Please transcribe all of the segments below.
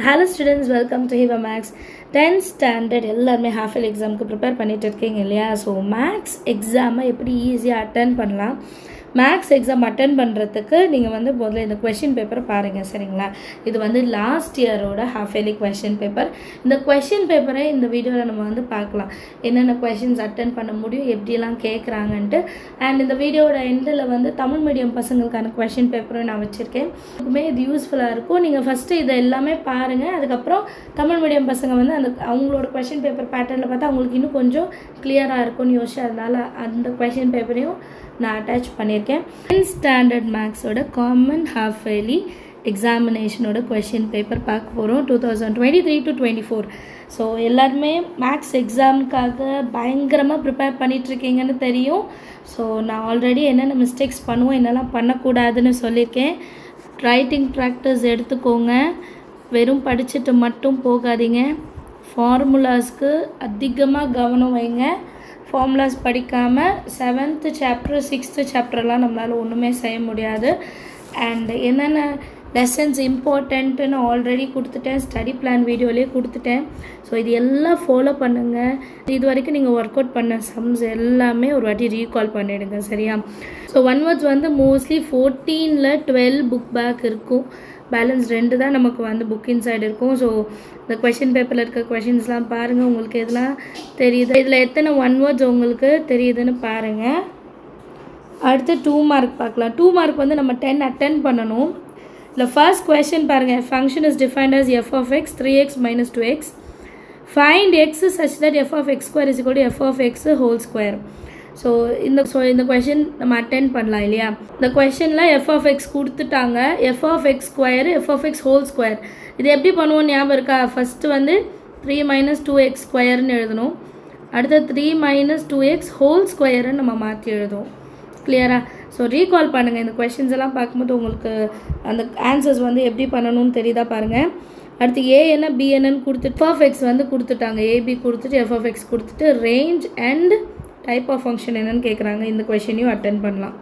Hello students, welcome to Hiva Max 10th standard எல்லாருமே half yearly examக்கு prepare பண்ணிட்டு இருக்கீங்க இல்லையா? So max exam எப்படி ஈஸியா attend பண்ணலாம்? max exam attend பண்றதுக்கு நீங்க வந்து முதல்ல இந்த question paper பாருங்க சரிங்களா? இது வந்து last year ஓட half yearly question paper. இந்த question paper இந்த வீடியோல நம்ம வந்து பார்க்கலாம். என்னென்ன questions attend பண்ண முடியும், எப்படி எல்லாம் கேக்குறாங்கன்னு. and இந்த வீடியோவோட எண்ட்ல வந்து தமிழ் மீடியம் பசங்களுக்கான question paper நான் வச்சிருக்கேன். இதுமே இது யூஸ்ஃபுல்லா இருக்கும். நீங்க ஃபர்ஸ்ட் இத எல்லாமே பாருங்க. அதுக்கு அப்புறம் தமிழ் மீடியம் பசங்க வந்து அந்த அவங்களோட question paper patternல பார்த்தா உங்களுக்கு இன்னும் கொஞ்சம் கிளியரா இருக்கும்னு யோசிச்சதால அந்த question paperையும் நான் அட்டாச் பண்ணிருக்கேன். 10th standard maths ஓட common half yearly examination ஓட question paper பார்க்க போறோம் 2023 to 24. so எல்லாரும் maths examக்காக பயங்கரமா prepare பண்ணிட்டு இருக்கீங்கன்னு தெரியும். so நான் ஆல்ரெடி என்னென்ன mistakes பண்ணுவோம் என்னெல்லாம் பண்ண கூடாதுன்னு சொல்லிருக்கேன். ரைட்டிங் practice எடுத்துக்கோங்க. வெறும் படிச்சிட்டு மட்டும் போகாதீங்க. ஃபார்முலாஸ்க்கு அதிகமா கவனம் வைங்க. formulas படிக்காம 7th chapter 6th chapterலாம் நம்மளால ஒண்ணுமே செய்ய முடியாது. and என்னென்ன lessons important ன்னு ஆல்ரெடி கொடுத்துட்டேன். ஸ்டடி பிளான் வீடியோலயே கொடுத்துட்டேன். சோ இது எல்லாம் ஃபாலோ பண்ணுங்க. இதுவரைக்கும் நீங்க வொர்க் அவுட் பண்ண சம்ஸ் எல்லாமே ஒரு வாட்டி ரீகால் பண்ணிடுங்க சரியா? சோ ஒன் வேர்ட்ஸ் வந்து மோஸ்ட்லி 14ல 12 புக் பேக் இருக்கும். பேலன்ஸ் 2 தான் நமக்கு வந்து புக் இன்சைட் இருக்கும். ஸோ இந்த கொஷின் பேப்பரில் இருக்க கொஷின்ஸ்லாம் பாருங்கள். உங்களுக்கு எதெல்லாம் தெரியுது, இதில் எத்தனை ஒன் வேர்ட்ஸ் உங்களுக்கு தெரியுதுன்னு பாருங்கள். அடுத்து 2 மார்க் பார்க்கலாம். 2 மார்க் வந்து நம்ம 10 அட்டென்ட் பண்ணணும். இல்லை ஃபர்ஸ்ட் கொஷின் பாருங்கள். Function is defined as f of x 3x minus 2x. Find x such that f of x square is equal to f of x whole square. So இந்த question நம்ம attend பண்ணலாம் இல்லையா? இந்த கொஷனில் F of X கொடுத்துட்டாங்க. F of X square F of X whole square. இது எப்படி பண்ணுவோம் ஞாபகம் இருக்கா? ஃபஸ்ட்டு வந்து 3 minus 2x ஸ்கொயர்னு எழுதணும். அடுத்த 3 minus 2x ஹோல் ஸ்கொயர்னு நம்ம மாற்றி எழுதுவோம். கிளியரா? ஸோ ரீகால் பண்ணுங்கள். இந்த கொஷின்ஸ் எல்லாம் பார்க்கும்போது உங்களுக்கு அந்த ஆன்சர்ஸ் வந்து எப்படி பண்ணணும்னு தெரியுதா பாருங்கள். அடுத்து ஏ என்ன பி என்னன்னு கொடுத்துட்டு எஃப் ஆஃப் எக்ஸ் வந்து கொடுத்துட்டாங்க. ஏபி கொடுத்துட்டு எஃப் ஆஃப் எக்ஸ் கொடுத்துட்டு range and type of function என்னன்னு கேட்குறாங்க. இந்த கொஷினையும் அட்டென்ட் பண்ணலாம்.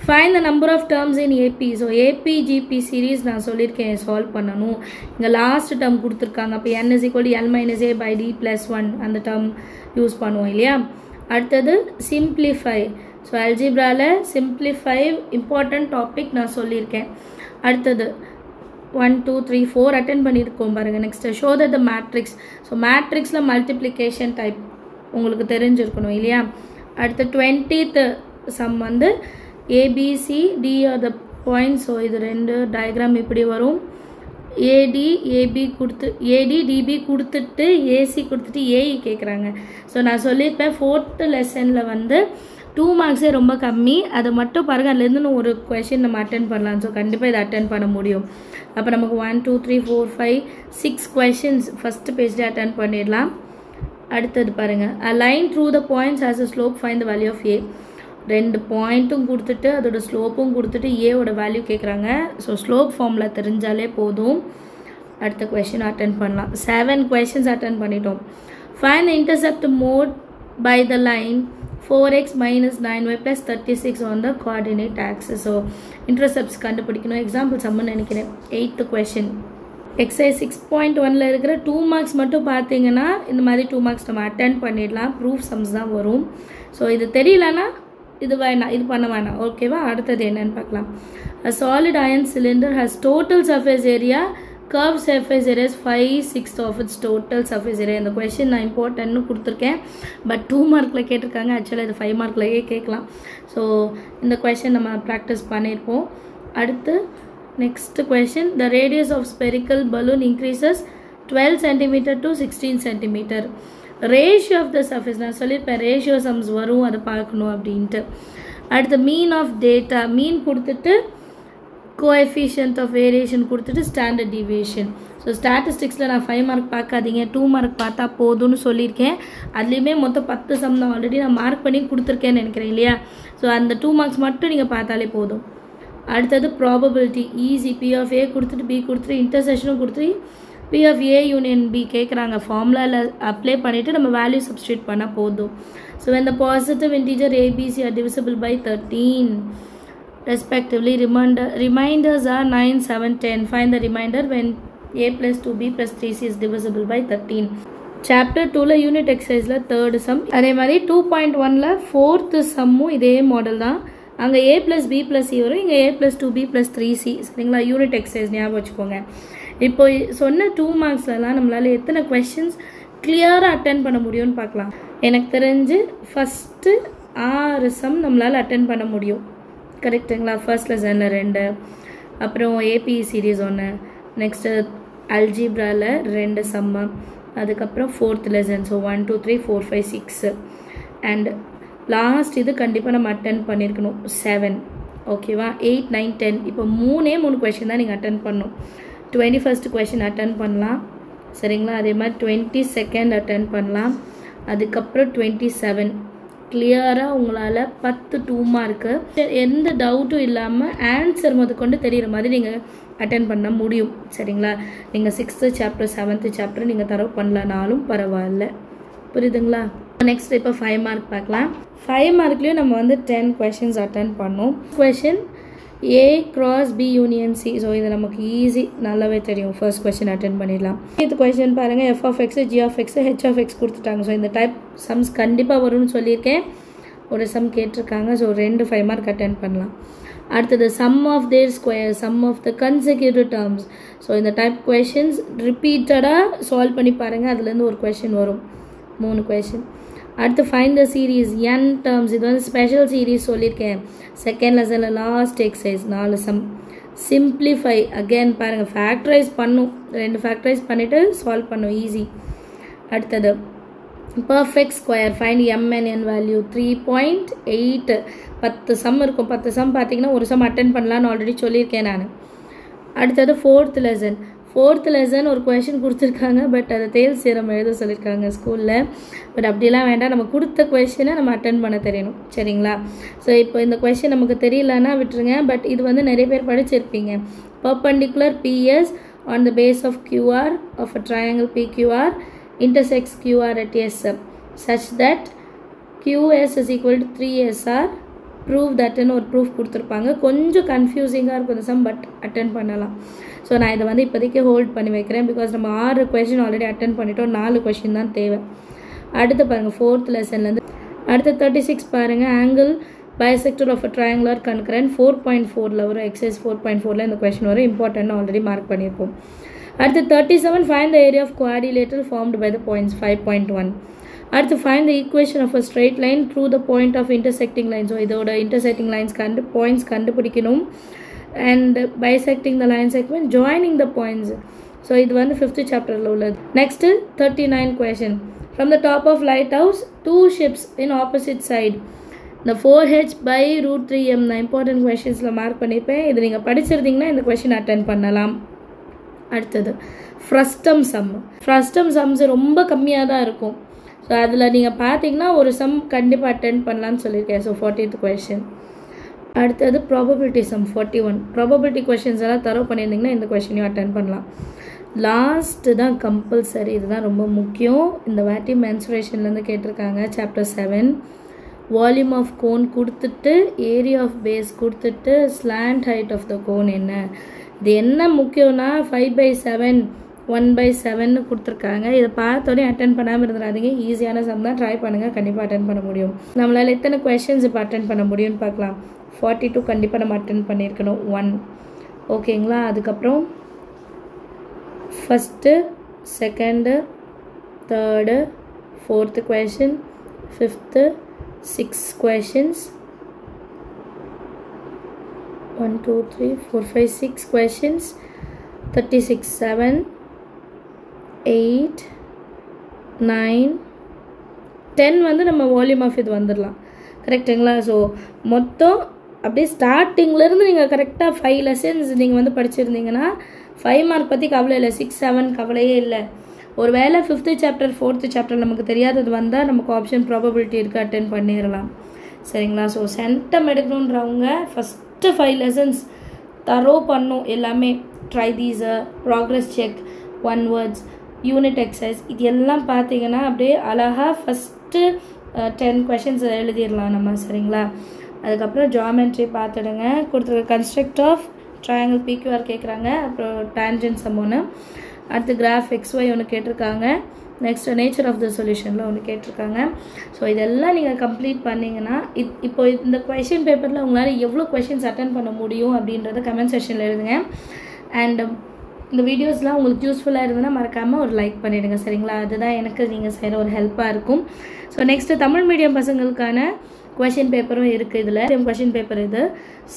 Find the number of terms in AP. So AP GP series நான் சொல்லியிருக்கேன் சால்வ் பண்ணணும். இங்கே லாஸ்ட் டேர்ம் கொடுத்துருக்காங்க. அப்போ n is equal to l minus a by d plus 1 அந்த டேர்ம் யூஸ் பண்ணுவோம் இல்லையா? அடுத்தது சிம்பிளிஃபை. ஸோ அல்ஜிப்ராவில் சிம்பிளிஃபை இம்பார்ட்டன்ட் டாபிக் நான் சொல்லியிருக்கேன். அடுத்தது 1 2 3 4 அட்டென்ட் பண்ணியிருக்கோம் பாருங்கள். Next show that the matrix. So மேட்ரிக்ஸில் மல்டிப்ளிகேஷன் டைப் உங்களுக்கு தெரிஞ்சிருக்கணும் இல்லையா? அடுத்த 20th சம் வந்து A B C D R the point. So இது 2 டயக்ராம் இப்படி வரும். ஏடி ஏபி கொடுத்து ஏடி டிபி கொடுத்துட்டு ஏசி கொடுத்துட்டு ஏஇ கேட்குறாங்க. ஸோ நான் சொல்லியிருப்பேன் 4th லெசனில் வந்து 2 மார்க்ஸே ரொம்ப கம்மி. அதை மட்டும் பாருங்கள். அதுலேருந்து ஒரு கொஷின் நம்ம அட்டென்ட் பண்ணலாம். ஸோ கண்டிப்பாக இதை அட்டென்ட் பண்ண முடியும். அப்போ நமக்கு 1 2 3 4 5 6 கொஷின்ஸ் ஃபஸ்ட்டு பேஜ்லேயே அட்டென்ட் பண்ணிடலாம். அடுத்தது பாருங்கள். a line through the points has a slope, find the value of a. 2 பாயிண்ட்டும் கொடுத்துட்டு அதோட ஸ்லோப்பும் கொடுத்துட்டு ஏவோட வேல்யூ கேட்குறாங்க. ஸோ ஸ்லோப் ஃபார்மில் தெரிஞ்சாலே போதும். அடுத்த கொஷின் அட்டென்ட் பண்ணலாம். 7 கொஷின்ஸ் அட்டென்ட் பண்ணிட்டோம். find the intercept mode by the line 4x minus 9y plus 36 on the coordinate axis. So intercepts கண்டுபிடிக்கணும். எக்ஸாம்பிள் சம்மன்னு நினைக்கிறேன். 8th கொஷின் எக்ஸசைஸ் 6.1ல் இருக்கிற 2 மார்க்ஸ் மட்டும் பார்த்தீங்கன்னா இந்த மாதிரி 2 மார்க்ஸ் நம்ம அட்டென்ட் பண்ணிடலாம். ப்ரூஃப் சம்ஸ் தான் வரும். ஸோ இது தெரியலனா இது வேணாம், இது பண்ண வேணாம். ஓகேவா? அடுத்தது என்னன்னு பார்க்கலாம். A solid iron cylinder has total surface area, curved surface area is 5/6 of its total surface area. இந்த கொஷின் நான் இம்பார்ட்டன்ட்னு கொடுத்துருக்கேன். பட் 2 மார்க்கில் கேட்டிருக்காங்க. ஆக்சுவலாக இது 5 மார்க்லையே கேட்கலாம். ஸோ இந்த கொஷின் நம்ம ப்ராக்டிஸ் பண்ணியிருப்போம். அடுத்து next question, the radius of spherical balloon increases 12 cm to 16 cm. ratio of the surface நான் சொல்லியிருப்பேன் ரேஷியோ சம்ஸ் வரும், அதை பார்க்கணும் அப்படின்ட்டு. அடுத்து மீன் ஆஃப் டேட்டா. மீன் கொடுத்துட்டு கோஎஃபிஷியன்ட் ஆஃப் வேரியேஷன் கொடுத்துட்டு ஸ்டாண்டர்ட் டிவியேஷன். ஸோ ஸ்டாட்டிஸ்டிக்ஸில் நான் 5 மார்க் பார்க்காதீங்க, 2 மார்க் பார்த்தா போதும்னு சொல்லியிருக்கேன். அதுலேயுமே மொத்தம் 10 சம் தான் ஆல்ரெடி நான் மார்க் பண்ணி கொடுத்துருக்கேன்னு நினைக்கிறேன் இல்லையா? ஸோ அந்த 2 மார்க்ஸ் மட்டும் நீங்கள் பார்த்தாலே போதும். அடுத்தது probability. Easy. P of A கொடுத்துட்டு பி கொடுத்துட்டு இன்டர்செக்ஷனும் கொடுத்துட்டு P of A union B கேட்குறாங்க. ஃபார்முலாவில் அப்ளை பண்ணிவிட்டு நம்ம வேல்யூ சப்ஸ்டியூட் பண்ணால் போதும். So when the positive integer ABC are divisible by 13 respectively, reminders are 9 7 10. Find the remainder when a plus 2b plus 3c is divisible by 13. Chapter 2ல unit எக்ஸசைஸில் third sum, அதே மாதிரி 2.1ல fourth சம்மும் இதே model தான். அங்கே a plus b plus c வரும், இங்கே a plus 2b plus 3c. சரிங்களா? யூனிட் எக்ஸசைஸ் ஞாபகம் வச்சுக்கோங்க. இப்போ சொன்ன 2 மார்க்ஸ்லாம் நம்மளால் எத்தனை கொஷின்ஸ் கிளியராக அட்டென்ட் பண்ண முடியும்னு பார்க்கலாம். எனக்கு தெரிஞ்சு ஃபஸ்ட்டு 6 சம் நம்மளால் அட்டென்ட் பண்ண முடியும். கரெக்டுங்களா? ஃபர்ஸ்ட் லெசனில் 2, அப்புறம் ஏபி சீரீஸ் 1, நெக்ஸ்ட்டு அல்ஜிப்ராவில் 2 சம்மு, அதுக்கப்புறம் fourth lesson. So 1 2 3 4 5 6 and last இது கண்டிப்பாக நம்ம அட்டென்ட் பண்ணியிருக்கணும் 7. ஓகேவா? 8 9 10. இப்போ 3 கொஷின் தான் நீங்கள் அட்டென்ட் பண்ணணும். 21st கொஷின் அட்டென்ட் பண்ணலாம். சரிங்களா? அதே மாதிரி 22nd அட்டென்ட் பண்ணலாம். அதுக்கப்புறம் 27. கிளியராக உங்களால் 10 2 மார்க்கு எந்த டவுட்டும் இல்லாமல் ஆன்சர் முதற்கொண்டு தெரிகிற மாதிரி நீங்கள் அட்டென்ட் பண்ண முடியும். சரிங்களா? நீங்கள் 6th சாப்டர் 7th சாப்டர் நீங்கள் தரவு பண்ணலனாலும் பரவாயில்ல. புரியுதுங்களா? நெக்ஸ்ட் இப்போ 5 மார்க் பார்க்கலாம். 5 மார்க்லேயும் நம்ம வந்து 10 கொஷின்ஸ் அட்டென்ட் பண்ணோம். Question A cross B union C. So இது நமக்கு ஈஸி, நல்லாவே தெரியும். ஃபர்ஸ்ட் கொஷின் அட்டென்ட் பண்ணிடலாம். இது கொஷின் பாருங்கள், f of x, g of x, h of x கொடுத்துட்டாங்க. ஸோ இந்த டைப் சம்ஸ் கண்டிப்பாக வரும்னு சொல்லியிருக்கேன். ஒரு சம் கேட்டிருக்காங்க. ஸோ 2 5 மார்க் அட்டென்ட் பண்ணலாம். அடுத்தது sum of their square, sum of the consecutive terms. So இந்த டைப் கொஷின்ஸ் ரிப்பீட்டடாக சால்வ் பண்ணி பாருங்கள். அதுலேருந்து ஒரு கொஷின் வரும். 3 கொஷின். அடுத்து find the series n terms. இது வந்து ஸ்பெஷல் சீரீஸ் சொல்லியிருக்கேன். செகண்ட் லெசனில் last exercise 4 sum. Simplify again பாருங்கள், ஃபேக்டரைஸ் பண்ணும். 2 ஃபேக்டரைஸ் பண்ணிவிட்டு சால்வ் பண்ணும். ஈஸி. அடுத்தது perfect square, find mn value 3.8. 10 sum இருக்கும். 10 சம் பார்த்தீங்கன்னா ஒரு சம் அட்டென்ட் பண்ணலான்னு ஆல்ரெடி சொல்லியிருக்கேன் நான். அடுத்தது ஃபோர்த் லெசன் ஒரு கொஷின் கொடுத்துருக்காங்க. பட் அதை தேல் சீரம் எழுத சொல்லியிருக்காங்க ஸ்கூலில். பட் அப்படிலாம் வேண்டாம், நம்ம கொடுத்த கொஷினை நம்ம அட்டென்ட் பண்ண தெரியணும். சரிங்களா? ஸோ இப்போ இந்த கொஷின் நமக்கு தெரியலன்னா விட்டுருங்க. பட் இது வந்து நிறைய பேர் படிச்சிருப்பீங்க. Perpendicular PS on the base of QR of a triangle PQR intersects QR at S such that QS is equal to 3SR. Prove தட்னு ஒரு ப்ரூஃப் கொடுத்துருப்பாங்க. கொஞ்சம் கன்ஃபியூசிங்காக இருக்கும் இந்த சம், பட் அட்டென்ட் பண்ணலாம். ஸோ நான் இதை வந்து இப்போதைக்கு ஹோல்ட் பண்ணி வைக்கிறேன். பிகாஸ் நம்ம 6 கொஷின் ஆல்ரெடி அட்டென்ட் பண்ணிட்டோம். 4 கொஷின் தான் தேவை. அடுத்து பாருங்கள், ஃபோர்த் லெசன்லேருந்து அடுத்து 36 பாருங்கள். Angle bisector of a triangular concurrent 4.4ல் வரும். எக்ஸசைஸ் 4.4ல் இந்த கொஷின் வரும். இம்பார்ட்டன்ட் ஆல்ரெடி மார்க் பண்ணியிருப்போம். அடுத்து 37 find the area of quadrilateral formed by the points 5.1. அடுத்து find the equation of a straight line through the point of intersecting line. So இதோட intersecting lines points கண்டுபிடிக்கணும். And bisecting the line segment, joining the points. So இது வந்து 5th சாப்டரில் உள்ளது. Next 39 question. From the top of lighthouse 2 ships in opposite side. இந்த 4H by √3m நான் important கொஷின்ஸில் mark பண்ணியிருப்பேன். இது நீங்கள் படிச்சிருந்தீங்கன்னா இந்த கொஷின் அட்டென்ட் பண்ணலாம். அடுத்தது ஃப்ரஸ்டம் சம்ஸ் ரொம்ப கம்மியாக தான் இருக்கும். ஸோ அதில் நீங்கள் பார்த்தீங்கன்னா ஒரு சம் கண்டிப்பாக அட்டென்ட் பண்ணலான்னு சொல்லியிருக்கேன். So 40th question. அடுத்தது ப்ராபபிலிட்டி சம் 41. ப்ராபபிலிட்டி கொஷின்ஸ் எல்லாம் தரவு பண்ணியிருந்தீங்கன்னா இந்த கொஷினையும் அட்டென்ட் பண்ணலாம். லாஸ்ட்டு தான் கம்பல்சரி, இதுதான் ரொம்ப முக்கியம். இந்த வாட்டி மென்சுரேஷன்லேருந்து கேட்டிருக்காங்க. சாப்டர் 7 வால்யூம் ஆஃப் கோன் கொடுத்துட்டு ஏரியா ஆஃப் பேஸ் கொடுத்துட்டு slant height of the cone என்ன. இது என்ன முக்கியம்னா 5/7 1/7 கொடுத்துருக்காங்க. இதை பார்த்தோன்னே அட்டென்ட் பண்ணாமல் இருந்துடாதீங்க. ஈஸியான சம் தான், ட்ரை பண்ணுங்கள், கண்டிப்பாக அட்டென்ட் பண்ண முடியும். நம்மளால் எத்தனை கொஷின்ஸ் இப்போ அட்டென்ட் பண்ண முடியும்னு பார்க்கலாம். 42 கண்டிப்பாக நம்ம அட்டென்ட் பண்ணியிருக்கணும். 1 ஓகேங்களா? அதுக்கப்புறம் first, second, third, 4th question, 5th, 6 questions, 1 2 3 4 5 6 questions, 36 7 8 9 10 வந்து நம்ம வால்யூம் ஆஃப் இது வந்துடலாம். கரெக்டுங்களா? ஸோ மொத்தம் அப்படியே ஸ்டார்டிங்லேருந்து நீங்கள் கரெக்டாக 5 லெசன்ஸ் நீங்கள் வந்து படிச்சிருந்தீங்கன்னா 5 மார்க் பற்றி கவலை இல்லை. 6 7 கவலையே இல்லை. ஒரு வேளை 5th சாப்டர் 4th சாப்டர் நமக்கு தெரியாதது வந்தால் நமக்கு ஆப்ஷன் ப்ராபபிலிட்டி இருக்குது, அட்டென்ட் பண்ணிடலாம். சரிங்களா? ஸோ சென்டம் எடுக்கணுன்றவங்க ஃபஸ்ட்டு 5 லெசன்ஸ் தரோ பண்ணும். எல்லாமே try these, progress check, 1 words, unit exercise, இது எல்லாம் பார்த்தீங்கன்னா அப்படியே அழகாக ஃபஸ்ட்டு 10 கொஷின்ஸ் எழுதிடலாம் நம்ம. சரிங்களா? அதுக்கப்புறம் ஜாமெட்ரி பார்த்துடுங்க. கொடுத்துருக்க கன்ஸ்ட்ரக்ட் ஆஃப் ட்ரையாங்கிள் PQR கேட்குறாங்க. அப்புறம் டேன்ஜென்ட் சம் 1. அடுத்து கிராஃப் XY ஒன்று கேட்டிருக்காங்க. நெக்ஸ்ட் நேச்சர் ஆஃப் த சொல்யூஷனில் ஒன்று கேட்டிருக்காங்க. ஸோ இதெல்லாம் நீங்கள் கம்ப்ளீட் பண்ணிங்கன்னா இப்போ இந்த கொஷின் பேப்பரில் உங்களால் எவ்வளோ கொஷின்ஸ் அட்டன் பண்ண முடியும் அப்படின்றத கமெண்ட் செக்ஷனில் எழுதுங்க. அண்ட் இந்த வீடியோஸ்லாம் உங்களுக்கு யூஸ்ஃபுல்லாக இருந்ததுன்னா மறக்காமல் ஒரு லைக் பண்ணிவிடுங்க, சரிங்களா? அதுதான் எனக்கு நீங்கள் செய்கிற ஒரு ஹெல்ப்பாக இருக்கும். ஸோ நெக்ஸ்ட்டு தமிழ் மீடியம் பசங்களுக்கான கொஷின் பேப்பரும் இருக்குது. இதில் கொஷின் பேப்பர் இது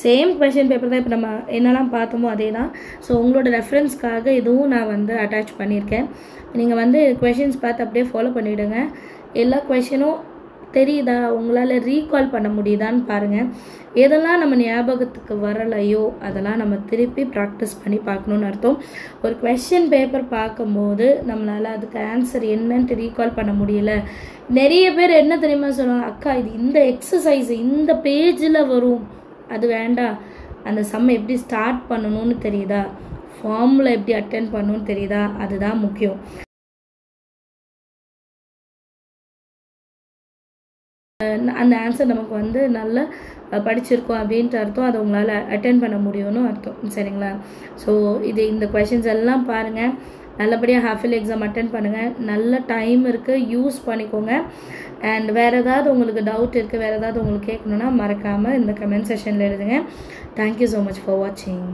சேம் கொஷின் பேப்பர் தான் இப்போ நம்ம என்னெல்லாம் பார்த்தோமோ அதே தான். ஸோ உங்களோட ரெஃபரன்ஸ்க்காக இதுவும் நான் வந்து அட்டாச் பண்ணியிருக்கேன். நீங்கள் வந்து கொஷின்ஸ் பார்த்து அப்படியே ஃபாலோ பண்ணிவிடுங்க. எல்லா கொஷினும் தெரியுதா, உங்களால் ரீகால் பண்ண முடியுதான்னு பாருங்கள். எதெல்லாம் நம்ம ஞாபகத்துக்கு வரலையோ அதெல்லாம் நம்ம திருப்பி ப்ராக்டிஸ் பண்ணி பார்க்கணுன்னு அர்த்தம். ஒரு கொஷின் பேப்பர் பார்க்கும்போது நம்மளால் அதுக்கு ஆன்சர் என்னன்ட்டு ரீகால் பண்ண முடியல. நிறைய பேர் என்ன தெரியுமா சொல்லுவாங்க, அக்கா இது இந்த எக்ஸசைஸ் இந்த பேஜில் வரும், அது வேண்டாம், அந்த சம் எப்படி ஸ்டார்ட் பண்ணணும்னு தெரியுதா, ஃபார்முலா எப்படி அட்டென்ட் பண்ணணும்னு தெரியுதா, அதுதான் முக்கியம். அந்த ஆன்சர் நமக்கு வந்து நல்லா படிச்சிருக்கோம் அப்படின்ட்டு அர்த்தம், அதை உங்களால் அட்டென்ட் பண்ண முடியும்னு அர்த்தம், சரிங்களா? ஸோ இந்த கொஷின்ஸ் எல்லாம் பாருங்கள், நல்லபடியாக ஹாஃப் இயர்லி எக்ஸாம் அட்டென்ட் பண்ணுங்கள். நல்ல டைம் இருக்குது, யூஸ் பண்ணிக்கோங்க. அண்ட் வேறு ஏதாவது உங்களுக்கு டவுட் இருக்குது, வேறு ஏதாவது உங்களுக்கு கேட்கணுன்னா மறக்காமல் இந்த கமெண்ட் செக்ஷனில் எழுதுங்க. தேங்க்யூ ஸோ மச் ஃபார் வாட்சிங்.